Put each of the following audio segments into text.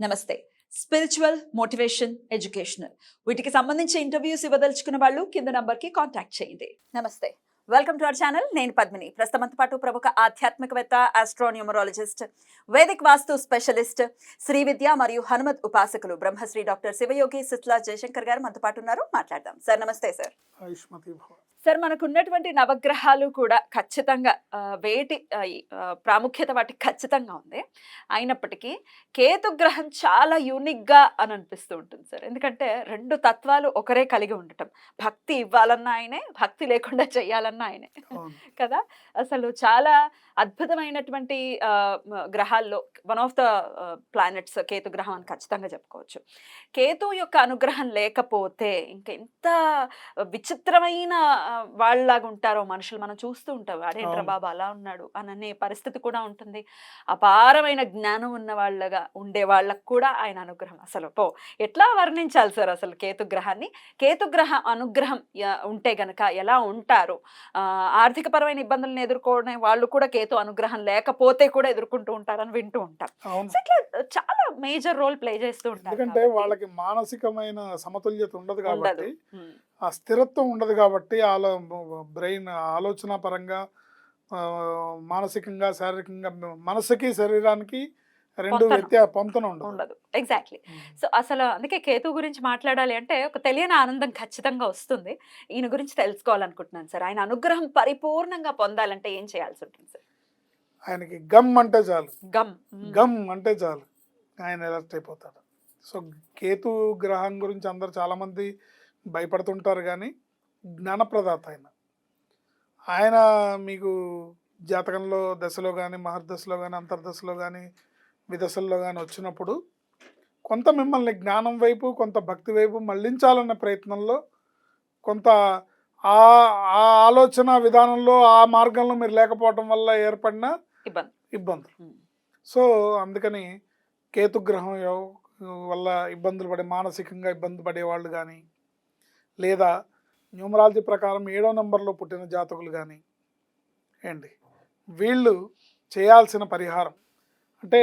నమస్తే. Spiritual, motivation, educational వీటికి సంబంధించి ఇంటర్వ్యూస్ ఇవ్వదలుచుకున్న వాళ్ళు కింద నంబర్కి కాంటాక్ట్ చేయండి. నమస్తే, వెల్కమ్ టు అవర్ ఛానల్. నేను పద్మిని. ప్రస్తుతంతో పాటు ప్రముఖ ఆధ్యాత్మికవేత్త, ఆస్ట్రోన్యూమరాలజిస్ట్, వేదిక్ వాస్తు స్పెషలిస్ట్, శ్రీ విద్య మరియు హనుమత్ ఉపాసకులు బ్రహ్మశ్రీ డాక్టర్ శివయోగి సిత్లా జయశంకర్ గారు మనతో పాటు ఉన్నారు. మాట్లాడదాం. సార్ నమస్తే. సార్ సార్, మనకున్నటువంటి నవగ్రహాలు కూడా ఖచ్చితంగా వేటి ప్రాముఖ్యత వాటికి ఖచ్చితంగా ఉంది. అయినప్పటికీ కేతుగ్రహం చాలా యూనిక్గా అని అనిపిస్తూ ఉంటుంది సార్. ఎందుకంటే రెండు తత్వాలు ఒకరే కలిగి ఉండటం. భక్తి ఇవ్వాలన్నా ఆయనే, భక్తి లేకుండా చెయ్యాలన్నా ఆయనే కదా. అసలు చాలా అద్భుతమైనటువంటి గ్రహాల్లో one of the planets Ketu గ్రహం అని ఖచ్చితంగా చెప్పుకోవచ్చు. కేతు యొక్క అనుగ్రహం లేకపోతే ఇంకా ఎంత విచిత్రమైన వాళ్ళలాగా ఉంటారో మనుషులు. మనం చూస్తూ ఉంటాం, అదేంట్రా బాబా అలా ఉన్నాడు అనే పరిస్థితి కూడా ఉంటుంది. అపారమైన జ్ఞానం ఉన్న వాళ్ళగా ఉండే వాళ్ళకు కూడా ఆయన అనుగ్రహం అసలు ఎట్లా వర్ణించాలి సార్ అసలు కేతుగ్రహాన్ని? కేతుగ్రహ అనుగ్రహం ఉంటే గనక ఎలా ఉంటారు? ఆర్థిక పరమైన ఇబ్బందులను ఎదుర్కొనే వాళ్ళు కూడా కేతు అనుగ్రహం లేకపోతే కూడా ఎదుర్కొంటూ ఉంటారని వింటూ ఉంటాం. ఇట్లా చాలా మేజర్ రోల్ ప్లే చేస్తూ ఉంటారు. ఎందుకంటే వాళ్ళకి మానసికమైన సమతుల్యత ఉండదు కాబట్టి, ఆ స్థిరత్వం ఉండదు కాబట్టి, బ్రెయిన్ ఆలోచన పరంగా మానసికంగా శారీరకంగా మనసుకి శరీరానికి రెండు పొంతన ఉండదు. ఎగ్జాక్ట్లీ. సో అసలు అందుకే కేతు గురించి మాట్లాడాలి అంటే ఒక తెలియని ఆనందం ఖచ్చితంగా వస్తుంది. ఈయన గురించి తెలుసుకోవాలనుకుంటున్నాను సార్. ఆయన అనుగ్రహం పరిపూర్ణంగా పొందాలంటే ఏం చేయాల్సి ఉంటుంది సార్? ఆయనకి గమ్ అంటే చాలు, గమ్ అంటే చాలు, ఆయన ఎలర్ట్ అయిపోతాడు. సో కేతు గ్రహం గురించి అందరు చాలామంది భయపడుతుంటారు, కానీ జ్ఞానప్రదాత ఆయన మీకు జాతకంలో దశలో కానీ, మహర్దశలో కానీ, అంతర్దశలో కానీ, విదశల్లో కానీ వచ్చినప్పుడు కొంత మిమ్మల్ని జ్ఞానం వైపు, కొంత భక్తి వైపు మళ్లించాలన్న ప్రయత్నంలో, కొంత ఆ ఆలోచన విధానంలో ఆ మార్గంలో మీరు లేకపోవటం వల్ల ఏర్పడిన ఇబ్బందులు. సో అందుకని కేతుగ్రహం వల్ల ఇబ్బందులు పడే, మానసికంగా ఇబ్బంది పడేవాళ్ళు కానీ, లేదా న్యూమరాలజీ ప్రకారం 7వ నెంబర్లో పుట్టిన జాతకులు కానీ వీళ్ళు చేయాల్సిన పరిహారం అంటే,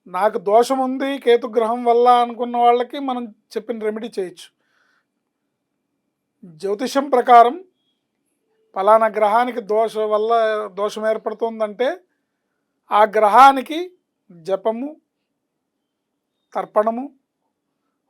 నాకు దోషం ఉంది కేతుగ్రహం వల్ల అనుకున్న వాళ్ళకి మనం చెప్పిన రెమెడీ చేయొచ్చు. జ్యోతిషం ప్రకారం ఫలానా గ్రహానికి దోషం ఏర్పడుతుందంటే ఆ గ్రహానికి జపము, తర్పణము,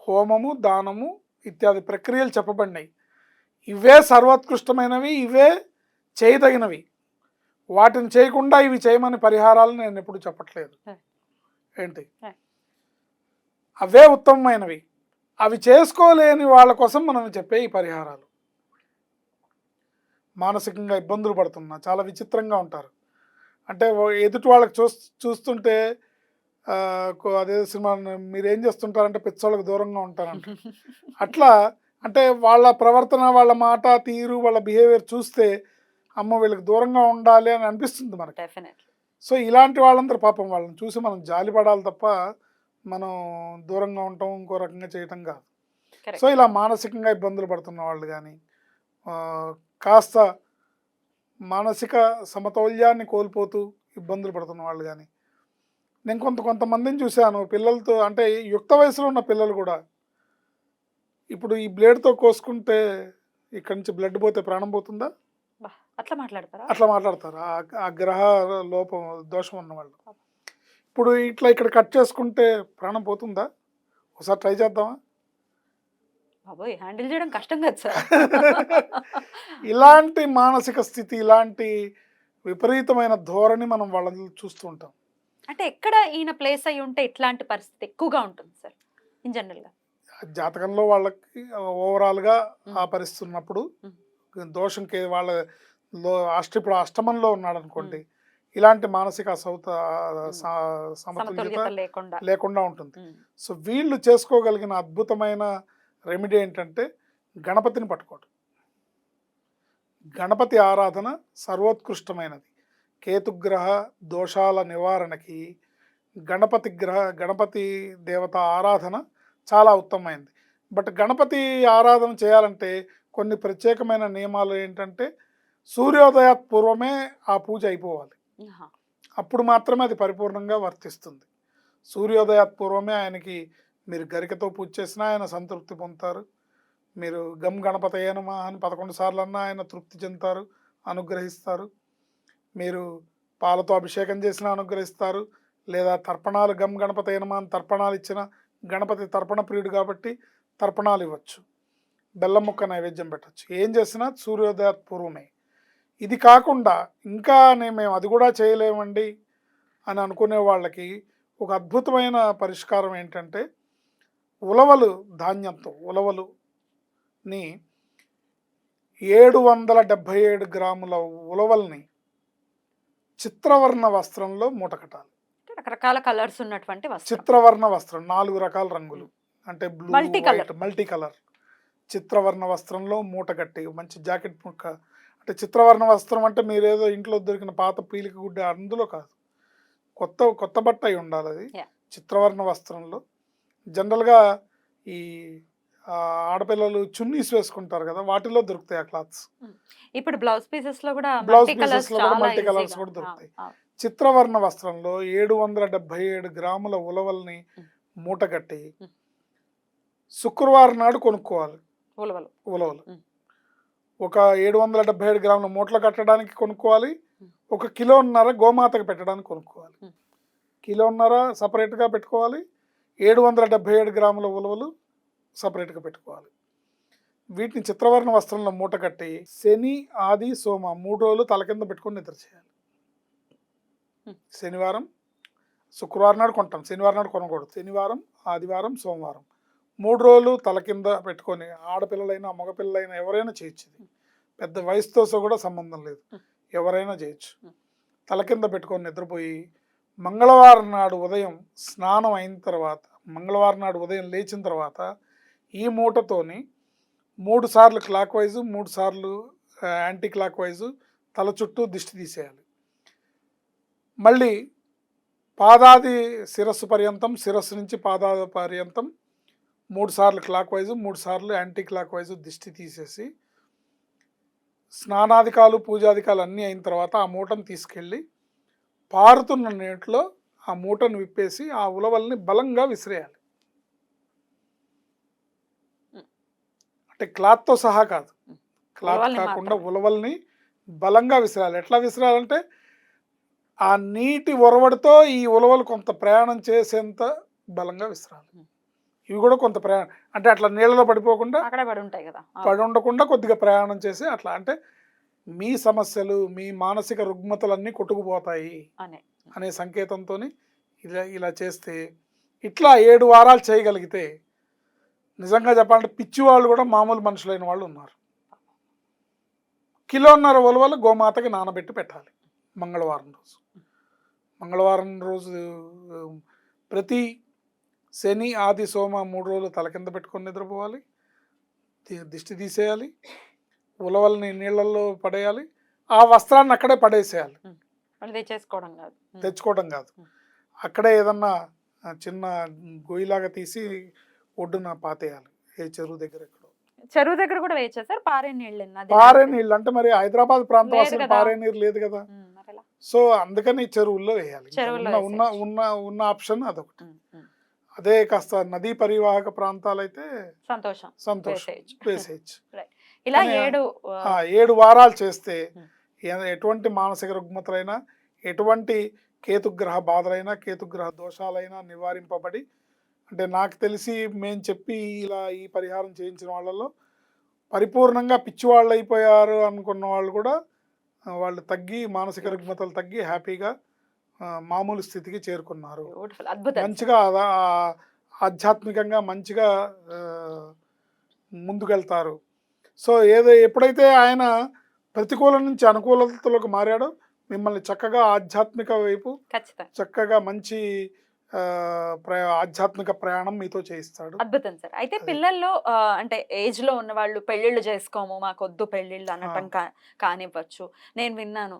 హోమము, దానము ఇత్యాది ప్రక్రియలు చెప్పబడినాయి. ఇవే సర్వోత్కృష్టమైనవి, ఇవే చేయదగినవి. వాటిని చేయకుండా ఇవి చేయమని పరిహారాలు నేను ఎప్పుడు చెప్పట్లేదు. అవే ఉత్తమమైనవి. అవి చేసుకోలేని వాళ్ళ కోసం మనం చెప్పే ఈ పరిహారాలు. మానసికంగా ఇబ్బందులు పడుతున్నా చాలా విచిత్రంగా ఉంటారు. అంటే ఎదుటి వాళ్ళకి చూస్తుంటే అదే సినిమా, మీరేం చేస్తుంటారంటే పిచ్చోళ్ళకి దూరంగా ఉంటారంట. అట్లా అంటే వాళ్ళ ప్రవర్తన, వాళ్ళ మాట తీరు, వాళ్ళ బిహేవియర్ చూస్తే అమ్మ వీళ్ళకి దూరంగా ఉండాలి అని అనిపిస్తుంది మనకి. సో ఇలాంటి వాళ్ళందరూ పాపం, వాళ్ళని చూసి మనం జాలి పడాలి తప్ప మనం దూరంగా ఉండటం, ఇంకో రకంగా చేయటం కాదు. సో ఇలా మానసికంగా ఇబ్బందులు పడుతున్న వాళ్ళు కానీ, కాస్త మానసిక సమతౌల్యాన్ని కోల్పోతూ ఇబ్బందులు పడుతున్న వాళ్ళు కానీ, నేను కొంతమందిని చూశాను. పిల్లలతో అంటే యుక్త వయసులో ఉన్న పిల్లలు కూడా ఇప్పుడు ఈ బ్లేడ్తో కోసుకుంటే ఇక్కడి నుంచి బ్లడ్ పోతే ప్రాణం పోతుందా? అట్లా మాట్లాడతారు. ఆ గ్రహ లోపం, దోషం ఉన్నవాళ్ళు. ఇప్పుడు ఇక్కడ కట్ చేసుకుంటే ప్రాణం పోతుందా? ఒకసారి ట్రై చేద్దామా? హ్యాండిల్ చేయడం కష్టం కదా సార్. ఇలాంటి మానసిక స్థితి, ఇలాంటి విపరీతమైన ధోరణి మనం వాళ్ళని చూస్తూ ఉంటాం. అంటే ఎక్కడ ఈయన ప్లేస్ అయి ఉంటే ఇట్లాంటి పరిస్థితి ఎక్కువగా ఉంటుంది సార్ ఇన్ జనరల్గా? జాతకంలో వాళ్ళకి ఓవరాల్గా ఆ పరిస్థితి ఉన్నప్పుడు, దోషం వాళ్ళలో ఇప్పుడు అష్టమంలో ఉన్నాడు అనుకోండి, ఇలాంటి మానసిక సమతుల్యత లేకుండా ఉంటుంది. సో వీళ్ళు చేసుకోగలిగిన అద్భుతమైన రెమెడీ ఏంటంటే గణపతిని పట్టుకోవడం. గణపతి ఆరాధన సర్వోత్కృష్టమైనది. కేతుగ్రహ దోషాల నివారణకి గణపతి దేవత ఆరాధన చాలా ఉత్తమమైనది. బట్ గణపతి ఆరాధన చేయాలంటే కొన్ని ప్రత్యేకమైన నియమాలు ఏంటంటే, సూర్యోదయ పూర్వమే ఆ పూజ అయిపోవాలి. అప్పుడు మాత్రమే అది పరిపూర్ణంగా వర్తిస్తుంది. సూర్యోదయాత్ పూర్వమే ఆయనకి మీరు గరికతో పూజ చేసినా ఆయన సంతృప్తి పొందుతారు. మీరు గం గణపతయే నమః అని 11 సార్లు అన్నా ఆయన తృప్తి చెందుతారు, అనుగ్రహిస్తారు. మీరు పాలతో అభిషేకం చేసినా అనుగ్రహిస్తారు. లేదా తర్పణాలు గం గణపతయే నమః అని తర్పణాలు ఇచ్చిన, గణపతి తర్పణ ప్రియుడు కాబట్టి తర్పణాలు ఇవ్వచ్చు, బెల్లం ముక్క నైవేద్యం పెట్టచ్చు. ఏం చేసినా సూర్యోదయాత్ పూర్వమే. ఇది కాకుండా ఇంకా మేము అది కూడా చేయలేమండి అని అనుకునే వాళ్ళకి ఒక అద్భుతమైన పరిష్కారం ఏంటంటే, ఉలవలు ధాన్యంతో ఉలవలుని 777 గ్రాముల ఉలవల్ని చిత్రవర్ణ వస్త్రంలో మూట కట్టాలి. రకరకాల కలర్స్ ఉన్నటువంటి వస్త్రం. చిత్రవర్ణ వస్త్రం 4 రకాల రంగులు, అంటే blue, Multi colour. White, multi colour చిత్రవర్ణ వస్త్రంలో మూట కట్టి మంచి జాకెట్ ముక్క. అంటే చిత్రవర్ణ వస్త్రం అంటే మీరేదో ఇంట్లో దొరికిన పాత పీలిక గుడ్డ అందులో కాదు, కొత్త బట్ట అయి ఉండాలి అది. Yeah. చిత్రవర్ణ వస్త్రంలో జనరల్గా ఈ ఆడపిల్లలు చున్నీస్ వేసుకుంటారు కదా, వాటిలో దొరుకుతాయి ఆ క్లాత్స్. ఇప్పుడు బ్లౌజ్ పీసెస్ లో కూడా బ్లౌజ్ multi colours పీసెస్ లో కూడా చాలా మల్టీ కలర్స్ easy కూడా గా. దొరుకుతాయి. ఆ, చిత్రవర్ణ వస్త్రంలో 777 గ్రాముల ఉలవల్ని మూట కట్టి శుక్రవారం నాడు కొనుక్కోవాలి. ఉలవలు. ఉలవలు ఉమ్. ఒక 777 గ్రాముల మూటలు కట్టడానికి కొనుక్కోవాలి. 1 కిలోన్నర గోమాతకు పెట్టడానికి కొనుక్కోవాలి. కిలోన్నర సపరేట్గా పెట్టుకోవాలి, 777 గ్రాముల ఉలవలు సపరేట్గా పెట్టుకోవాలి. వీటిని చిత్రవర్ణ వస్త్రంలో మూట కట్టి శని, ఆది, సోమ 3 రోజులు తల కింద పెట్టుకొని నిద్ర చేయాలి. శనివారం, శుక్రవారం నాడు కొంటాం, శనివారం నాడు కొనకూడదు. శనివారం, ఆదివారం, సోమవారం 3 రోజులు తల కింద పెట్టుకొని, ఆడపిల్లలైనా మగపిల్లలైనా ఎవరైనా చేయొచ్చు. ఇది పెద్ద వయసుతో కూడా సంబంధం లేదు, ఎవరైనా చేయొచ్చు. తల కింద పెట్టుకొని నిద్రపోయి మంగళవారం నాడు ఉదయం స్నానం అయిన తర్వాత, మంగళవారం నాడు ఉదయం లేచిన తర్వాత ఈ మూటతోని 3 సార్లు క్లాక్ వైజు, 3 సార్లు యాంటీ క్లాక్ వైజు తల చుట్టూ దిష్టి తీసేయాలి. మళ్ళీ పాదాది శిరస్సు పర్యంతం, శిరస్సు నుంచి పాదాది పర్యంతం 3 సార్లు క్లాక్ వైజు, 3 సార్లు యాంటీ క్లాక్ వైజు దిష్టి తీసేసి స్నానాధికాలు, పూజాధికాలు అన్నీ అయిన తర్వాత ఆ మూటను తీసుకెళ్ళి పారుతున్న నీటిలో ఆ మూటను విప్పేసి ఆ ఉలవల్ని బలంగా విసిరేయాలి. అంటే క్లాత్తో సహా కాదు, క్లాత్ ఉలవల్ని కాకుండా మాత్రమే. ఉలవల్ని బలంగా విసిరాలి. ఎట్లా విసిరాలంటే ఆ నీటి ఒరవడితో ఈ ఉలవలు కొంత ప్రయాణం చేసేంత బలంగా విసిరాలి. ఇవి కూడా కొంత ప్రయాణం అంటే అట్లా నీళ్ళలో పడిపోకుండా, అక్కడే పడి ఉంటాయి కదా. పడి ఉండకుండా కొద్దిగా ప్రయాణం చేసి అట్లా, అంటే మీ సమస్యలు, మీ మానసిక రుగ్మతలన్నీ కొట్టుకుపోతాయి అనే సంకేతంతో ఇలా చేస్తే, ఇట్లా 7 వారాలు చేయగలిగితే నిజంగా చెప్పాలంటే పిచ్చి వాళ్ళు కూడా మామూలు మనుషులైన వాళ్ళు ఉన్నారు. కిలోన్నర ఉలవలు గోమాతకి నానబెట్టి పెట్టాలి మంగళవారం రోజు. మంగళవారం రోజు ప్రతి శని, ఆది, సోమ 3 రోజులు తల కింద పెట్టుకొని నిద్రపోవాలి, దిష్టి తీసేయాలి, ఉలవల్ని నీళ్ళల్లో పడేయాలి, ఆ వస్త్రాన్ని అక్కడే పడేసేయాలి. తెచ్చుకోవడం కాదు, అక్కడే ఏదన్నా చిన్న గొయ్యిలాగా తీసి ఒడ్డున పాతేయాలి. ఏ చెరువు దగ్గర ఎక్కడో. చెరువు దగ్గర కూడా వేయించారు పారే నీళ్ళు. పారే నీళ్ళు అంటే మరి హైదరాబాద్ ప్రాంతం అసలు పారే నీరు లేదు కదా, సో అందుకని చెరువుల్లో వేయాలి. ఉన్న ఆప్షన్ అదొకటి. అదే కాస్త నదీ పరివాహక ప్రాంతాలైతే సంతోషం వేసేయచ్చు. ఇలా 7 వారాలు చేస్తే ఎటువంటి మానసిక రుగ్మతలైనా, ఎటువంటి కేతుగ్రహ బాధలైనా, కేతుగ్రహ దోషాలైనా నివారింపబడి, అంటే నాకు తెలిసి మేము చెప్పి ఇలా ఈ పరిహారం చేయించిన వాళ్ళలో పరిపూర్ణంగా పిచ్చివాళ్ళు అయిపోయారు అనుకున్న వాళ్ళు కూడా వాళ్ళు తగ్గి, మానసిక రుగ్మతలు తగ్గి హ్యాపీగా మామూలు స్థితికి చేరుకున్నారు. మంచిగా ఆధ్యాత్మికంగా మంచిగా ముందుకెళ్తారు. సో ఎప్పుడైతే ఆయన ప్రతికూలం నుంచి అనుకూలతలోకి మారాడో, మిమ్మల్ని చక్కగా ఆధ్యాత్మిక వైపు చక్కగా మంచి ఆధ్యాత్మిక ప్రయాణం మీతో చేయిస్తాడు. అద్భుతం సార్. అయితే పిల్లల్లో అంటే ఏజ్ లో ఉన్న వాళ్ళు పెళ్లిళ్ళు చేసుకోము, మాకొద్దు పెళ్లిళ్ళు అనటం కానివ్వచ్చు. నేను విన్నాను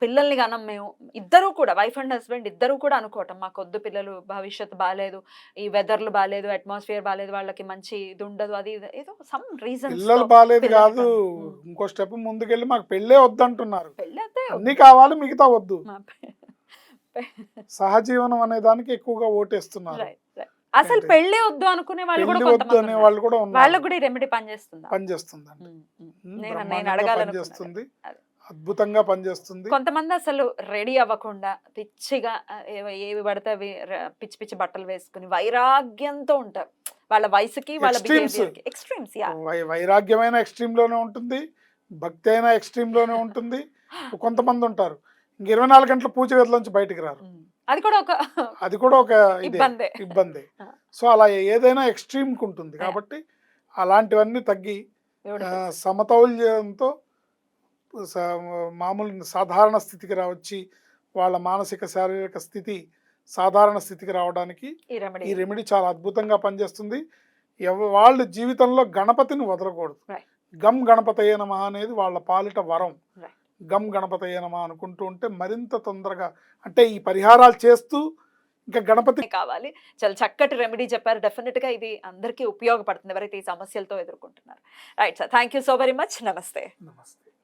పిల్లల్ని గానం మేము ఇద్దరు కూడా, వైఫ్ అండ్ హస్బెండ్ ఇద్దరు కూడా అనుకోవటం, మాకొద్దు పిల్లలు, భవిష్యత్తు బాగాలేదు, ఈ వెదర్లు బాగాలేదు, అట్మాస్ఫియర్ బాగాలేదు, వాళ్ళకి మంచి ఇది ఉండదు, అది ఏదో సమ్ రీజన్. పిల్లలు బాగాలేదు కాదు, ఇంకో స్టెప్ ముందుకెళ్ళి మాకు పెళ్ళే వద్దంటున్నారు. పెళ్ళి అయితే అన్ని కావాలి, మిగతా వద్దు. సహజీవనం అనే దానికి ఎక్కువగా ఓటేస్తున్నారు. Right right. అసలు ఏంటి? పెళ్ళే వద్దు అనుకునే వాళ్ళు కూడా పెళ్లి వద్దు కొంతమంది అనే ఉన్నారు. వాళ్ళు కూడా ఉన్నారు. వాళ్ళకు కూడా ఈ రెమెడీ పనిచేస్తుందా? పనిచేస్తుందండి. నేను బ్రహ్మాండంగా అడగాలనుకున్నాను. పనిచేస్తుంది, అదే. అద్భుతంగా పనిచేస్తుంది. కొంతమంది అసలు రెడీ అవ్వకుండా పిచ్చిగా ఏవి పడితే అవి పిచ్చి పిచ్చి బట్టలు వేసుకుని వైరాగ్యంతో ఉంటారు. వాళ్ళ వయసుకి వాళ్ళ Extremes. బిహేవియర్కి ఎక్స్ట్రీమ్స్. యా. వైరాగ్యమైన ఎక్స్ట్రీమ్ లోనే ఉంటుంది, భక్తి అయినా ఎక్స్ట్రీమ్ లోనే ఉంటుంది. కొంతమంది ఉంటారు ఇంక 24 గంటల పూజ గదిలోంచి బయటికి రారు. అది కూడా ఒక అది కూడా ఒక ఇబ్బందే. ఇబ్బంది. ఆ. సో అలా ఏదైనా ఎక్స్ట్రీమ్కి ఉంటుంది కాబట్టి అలాంటివన్నీ తగ్గి Beautiful. సమతౌల్యంతో మామూలు సాధారణ స్థితికి వచ్చి వాళ్ళ మానసిక శారీరక స్థితి సాధారణ స్థితికి రావడానికి ఈ రెమెడీ. ఈ రెమెడీ చాలా అద్భుతంగా పనిచేస్తుంది. వాళ్ళ జీవితంలో గణపతిని వదలకూడదు. Right. గమ్ గణపతయ్య నమః అనేది వాళ్ళ పాలిట వరం. Right. గమ్ గణపతయ్య నమః అనుకుంటూ ఉంటే మరింత తొందరగా అంటే ఈ పరిహారాలు చేస్తూ ఇంకా గణపతి కావాలి. చాలా చక్కటి రెమెడీ చెప్పారు. డెఫినెట్ గా ఇది అందరికీ ఉపయోగపడుతుంది ఎవరైతే ఈ సమస్యలతో ఎదుర్కొంటున్నారు. Right sir, thank you so very much. నమస్తే. నమస్తే.